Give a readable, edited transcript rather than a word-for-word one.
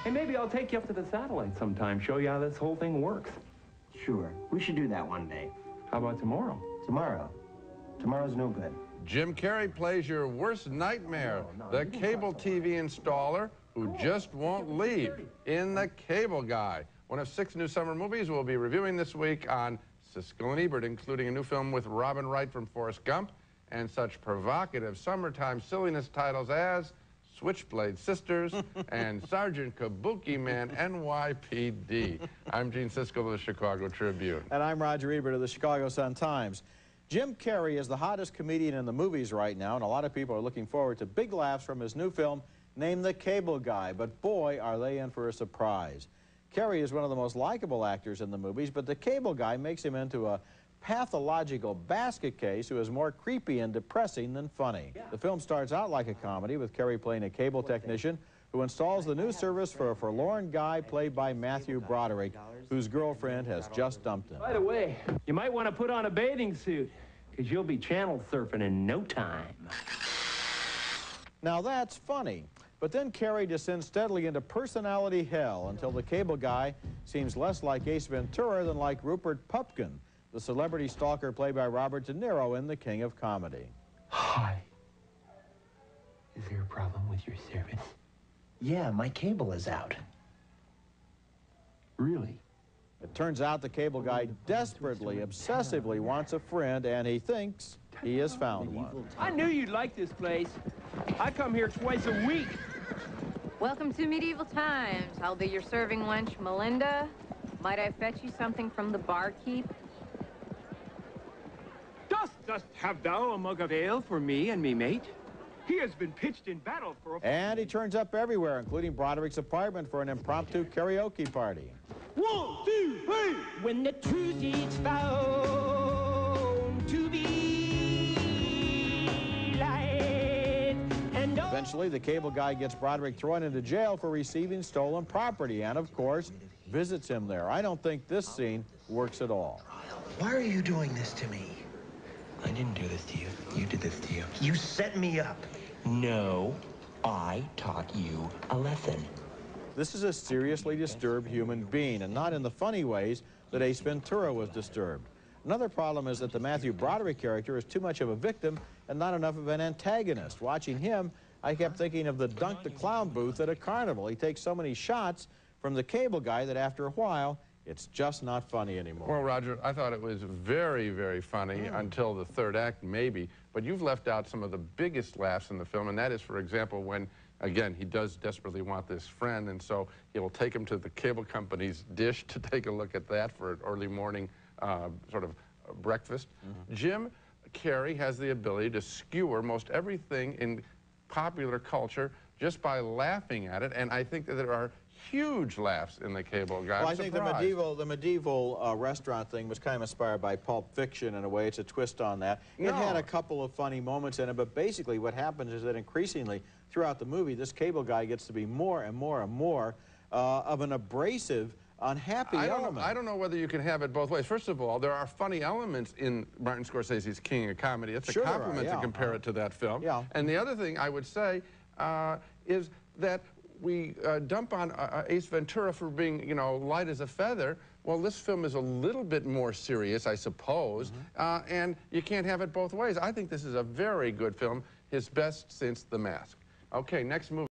Hey, maybe I'll take you up to the satellite sometime, show you how this whole thing works. Sure. We should do that one day. How about tomorrow? Tomorrow? Tomorrow's no good. Jim Carrey plays your worst nightmare, the cable TV installer who just won't leave in The Cable Guy. One of 6 new summer movies we'll be reviewing this week on Siskel and Ebert, including a new film with Robin Wright from Forrest Gump and such provocative summertime silliness titles as Switchblade Sisters and Sergeant Kabuki Man NYPD. I'm Gene Siskel of the Chicago Tribune. And I'm Roger Ebert of the Chicago Sun-Times. Jim Carrey is the hottest comedian in the movies right now, and a lot of people are looking forward to big laughs from his new film named The Cable Guy. But boy, are they in for a surprise. Carrey is one of the most likable actors in the movies, but The Cable Guy makes him into a pathological basket case who is more creepy and depressing than funny. The film starts out like a comedy, with Carrey playing a cable technician who installs the new service for a forlorn guy played by Matthew Broderick, whose girlfriend has just dumped him. By the way, you might want to put on a bathing suit, because you'll be channel surfing in no time. Now that's funny. But then Carrey descends steadily into personality hell until the cable guy seems less like Ace Ventura than like Rupert Pupkin, the celebrity stalker played by Robert De Niro in The King of Comedy. Hi. Is there a problem with your service? Yeah, my cable is out. Really? It turns out the cable guy desperately, obsessively wants a friend, and he thinks he has found one. I knew you'd like this place. I come here twice a week. Welcome to medieval times. I'll be your serving wench, Melinda. Might I fetch you something from the barkeep? Dost have thou a mug of ale for me and me mate? He has been pitched in battle for a... And he turns up everywhere, including Broderick's apartment for an impromptu karaoke party. 1, 2, 3! When the truth is found to be light and... Eventually, the cable guy gets Broderick thrown into jail for receiving stolen property and, of course, visits him there. I don't think this scene works at all. Why are you doing this to me? I didn't do this to you. You did this to you. You set me up. No, I taught you a lesson. This is a seriously disturbed human being, and not in the funny ways that Ace Ventura was disturbed. Another problem is that the Matthew Broderick character is too much of a victim and not enough of an antagonist. Watching him, I kept thinking of the Dunk the Clown booth at a carnival. He takes so many shots from the cable guy that after a while, it's just not funny anymore. Well, Roger, I thought it was very, very funny until the third act, maybe. But you've left out some of the biggest laughs in the film, and that is, for example, when, again, he does desperately want this friend, and so he'll take him to the cable company's dish to take a look at that for an early morning sort of breakfast. Jim Carrey has the ability to skewer most everything in popular culture just by laughing at it, and I think that there are huge laughs in The Cable Guy. Well, I think the medieval restaurant thing was kind of inspired by Pulp Fiction in a way. It's a twist on that. It had a couple of funny moments in it, but basically what happens is that increasingly throughout the movie, this cable guy gets to be more and more and more of an abrasive, unhappy element. I don't know whether you can have it both ways. First of all, there are funny elements in Martin Scorsese's King of Comedy. It's a compliment to compare it to that film. And the other thing I would say is that we dump on Ace Ventura for being, you know, light as a feather. Well, this film is a little bit more serious, I suppose, and you can't have it both ways. I think this is a very good film, his best since The Mask. Okay, next movie.